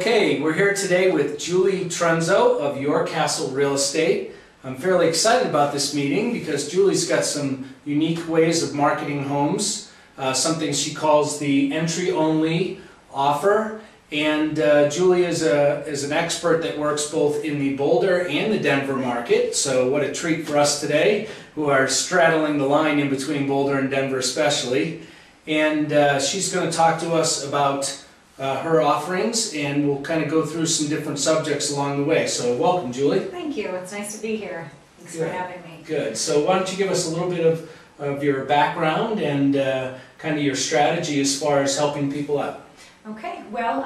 Okay, we're here today with Julie Trunzo of Your Castle Real Estate. I'm fairly excited about this meeting because Julie's got some unique ways of marketing homes, something she calls the entry-only offer. And Julie is an expert that works both in the Boulder and the Denver market, so what a treat for us today, who are straddling the line in between Boulder and Denver especially. And she's going to talk to us about her offerings, and we'll kind of go through some different subjects along the way. So welcome, Julie. Thank you. It's nice to be here. Thanks for having me. Good. So why don't you give us a little bit of your background and kind of your strategy as far as helping people out. Okay. Well,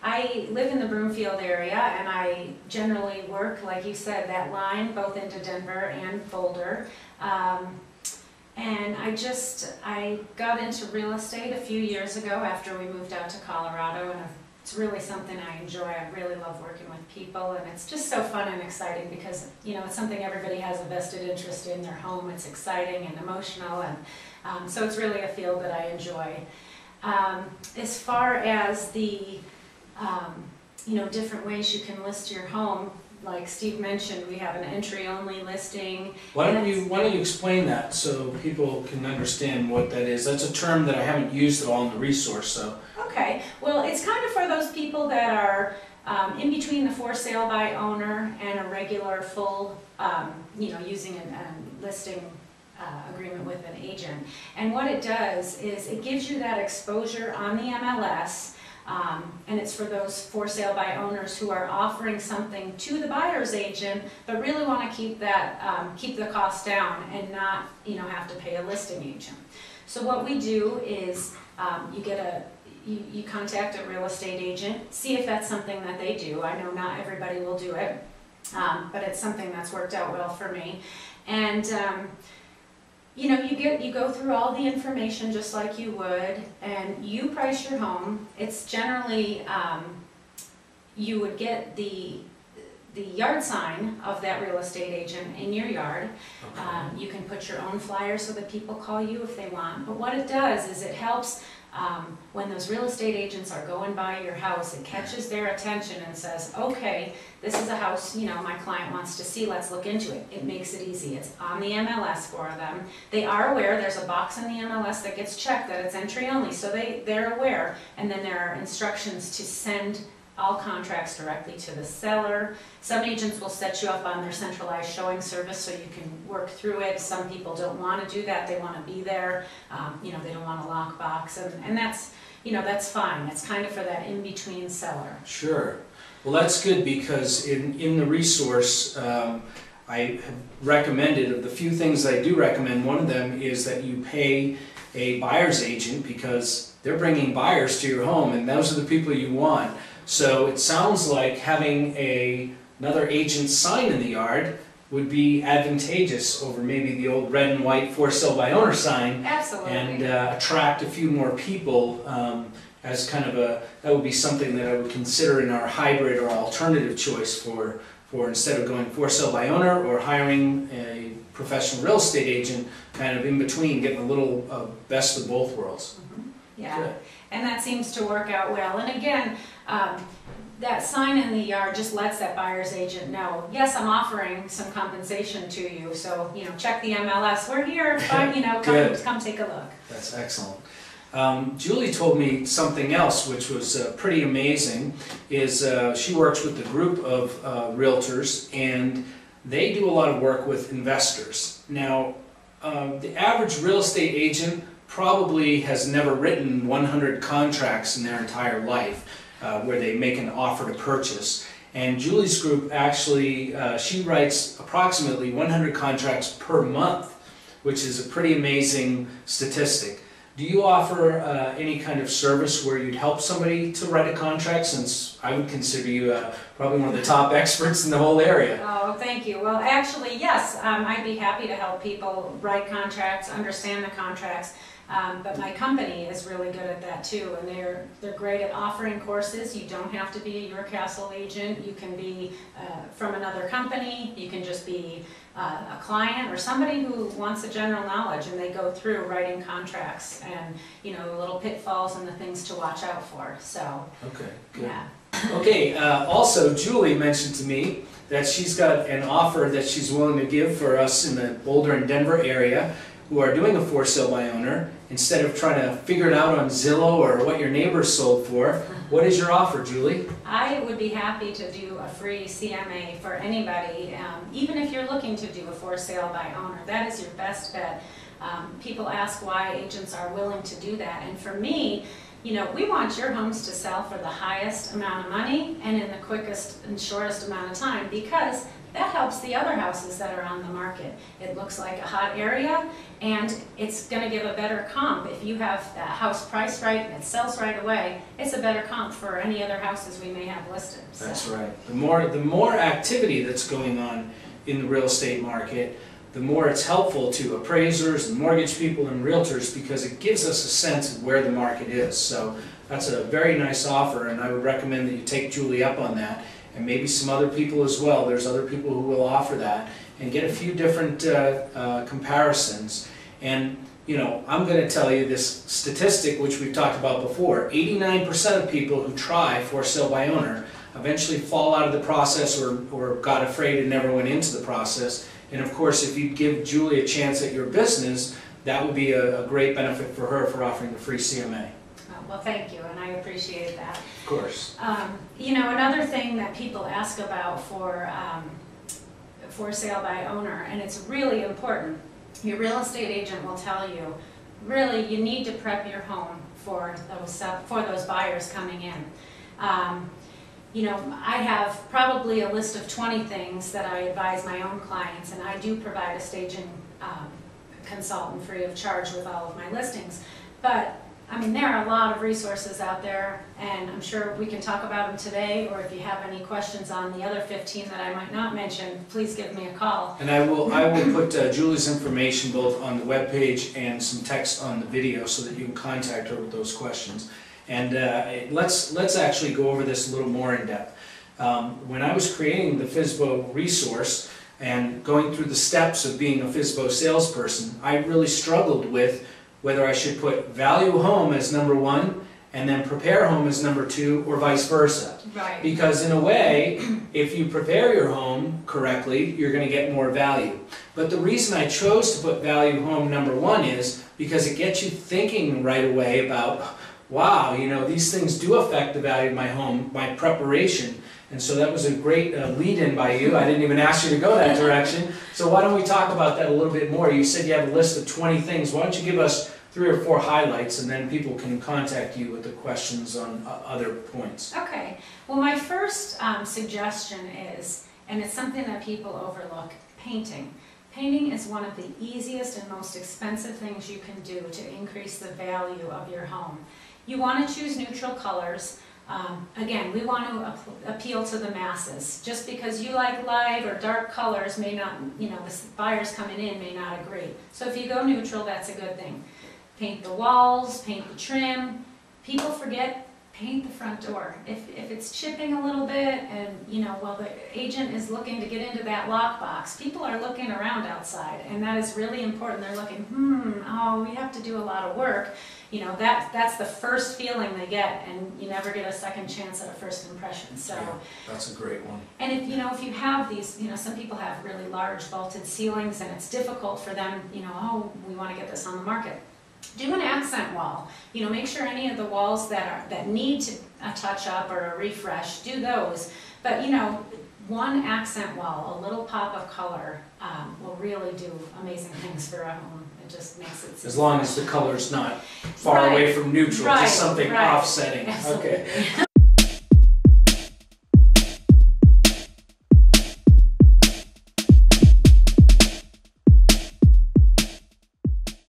I live in the Broomfield area, and I generally work, like you said, that line both into Denver and Boulder. And I got into real estate a few years ago after we moved out to Colorado, and it's really something I enjoy. I really love working with people, and it's just so fun and exciting because, you know, it's something everybody has a vested interest in their home. It's exciting and emotional, and so it's really a field that I enjoy. As far as the, you know, different ways you can list your home, like Steve mentioned, we have an entry-only listing. Why don't you explain that so people can understand what that is? That's a term that I haven't used at all in the resource. So. Okay. Well, it's kind of for those people that are in between the for sale by owner and a regular full, you know, using a listing agreement with an agent. And what it does is it gives you that exposure on the MLS. And it's for those for sale by owners who are offering something to the buyer's agent, but really want to keep that keep the cost down and not, you know, have to pay a listing agent. So what we do is you contact a real estate agent, see if that's something that they do. I know not everybody will do it, but it's something that's worked out well for me. And you know, you go through all the information just like you would, and you price your home. It's generally, you would get the yard sign of that real estate agent in your yard. Okay. You can put your own flyer so that people call you if they want. But what it does is it helps when those real estate agents are going by your house, it catches their attention and says, okay, this is a house, you know, my client wants to see, let's look into it. It makes it easy. It's on the MLS for them. They are aware there's a box in the MLS that gets checked that it's entry only, so they're aware. And then there are instructions to send all contracts directly to the seller. Some agents will set you up on their centralized showing service so you can work through it. Some people don't want to do that. They want to be there. You know, they don't want a lockbox, and that's, you know, that's fine. It's kind of for that in-between seller. Sure. Well, that's good because in the resource, I have recommended, of the few things I do recommend, one of them is that you pay a buyer's agent because they're bringing buyers to your home, and those are the people you want. So it sounds like having another agent sign in the yard would be advantageous over maybe the old red and white for sale by owner sign. Absolutely. And attract a few more people as kind of that would be something that I would consider in our hybrid or alternative choice for instead of going for sale by owner or hiring a professional real estate agent, kind of in between, getting a little best of both worlds. Mm-hmm. Yeah. Good. And that seems to work out well. And again, that sign in the yard just lets that buyer's agent know, yes, I'm offering some compensation to you, so, you know, check the MLS. We're here, but, you know, come take a look. That's excellent. Julie told me something else which was pretty amazing, is she works with a group of realtors, and they do a lot of work with investors. Now, the average real estate agent probably has never written 100 contracts in their entire life where they make an offer to purchase. And Julie's group actually, she writes approximately 100 contracts per month, which is a pretty amazing statistic. Do you offer any kind of service where you'd help somebody to write a contract, since I would consider you probably one of the top experts in the whole area? Oh, thank you. Well, actually, yes, I'd be happy to help people write contracts, understand the contracts. But my company is really good at that too, and they're great at offering courses. You don't have to be a Your Castle agent. You can be from another company. You can just be a client or somebody who wants a general knowledge, and they go through writing contracts and, you know, the little pitfalls and the things to watch out for. So okay, good. Yeah. Okay, also Julie mentioned to me that she's got an offer that she's willing to give for us in the Boulder and Denver area who are doing a for sale by owner. Instead of trying to figure it out on Zillow or what your neighbors sold for, what is your offer, Julie? I would be happy to do a free CMA for anybody, even if you're looking to do a for sale by owner. That is your best bet. People ask why agents are willing to do that, and for me, you know, we want your homes to sell for the highest amount of money and in the quickest and shortest amount of time, because that helps the other houses that are on the market. It looks like a hot area, and it's going to give a better comp. If you have that house priced right and it sells right away, it's a better comp for any other houses we may have listed. So. That's right. The more activity that's going on in the real estate market, the more it's helpful to appraisers and mortgage people and realtors, because it gives us a sense of where the market is. So that's a very nice offer, and I would recommend that you take Julie up on that, and maybe some other people as well. There's other people who will offer that, and get a few different comparisons. And you know, I'm going to tell you this statistic which we've talked about before. 89% of people who try for sale by owner eventually fall out of the process or got afraid and never went into the process. And of course, if you give Julie a chance at your business, that would be a great benefit for her for offering the free CMA. Well, thank you, and I appreciate that. Of course. You know, another thing that people ask about for sale by owner, and it's really important, your real estate agent will tell you, really, you need to prep your home for those buyers coming in. You know, I have probably a list of 20 things that I advise my own clients, and I do provide a staging consultant free of charge with all of my listings. But, I mean, there are a lot of resources out there, and I'm sure we can talk about them today, or if you have any questions on the other 15 that I might not mention, please give me a call. And I will put Julie's information both on the webpage and some text on the video so that you can contact her with those questions. And let's actually go over this a little more in depth. When I was creating the FSBO resource and going through the steps of being a FSBO salesperson, I really struggled with whether I should put value home as number one and then prepare home as number two, or vice versa. Right. Because in a way, if you prepare your home correctly, you're going to get more value. But the reason I chose to put value home number one is because it gets you thinking right away about, wow, you know, these things do affect the value of my home, my preparation. And so that was a great lead-in by you. I didn't even ask you to go that direction. So why don't we talk about that a little bit more? You said you have a list of 20 things. Why don't you give us 3 or 4 highlights, and then people can contact you with the questions on other points. Okay. Well, my first suggestion is, and it's something that people overlook, painting. Painting is one of the easiest and most expensive things you can do to increase the value of your home. You want to choose neutral colors. Again, we want to appeal to the masses. Just because you like light or dark colors may not, you know, the buyers coming in may not agree. So if you go neutral, that's a good thing. Paint the walls, paint the trim. People forget, paint the front door. If it's chipping a little bit and, you know, well, the agent is looking to get into that lockbox, people are looking around outside, and that is really important. They're looking, oh, we have to do a lot of work. You know, that's the first feeling they get, and you never get a second chance at a first impression. So yeah, that's a great one. And if you have these, you know, some people have really large vaulted ceilings, and it's difficult for them, you know, oh, we want to get this on the market. Do an accent wall. You know, make sure any of the walls that need a touch up or a refresh, do those. But you know, one accent wall, a little pop of color, will really do amazing things for a home. It just makes it. As long as the color's not far away from neutral, just something offsetting. Absolutely. Okay.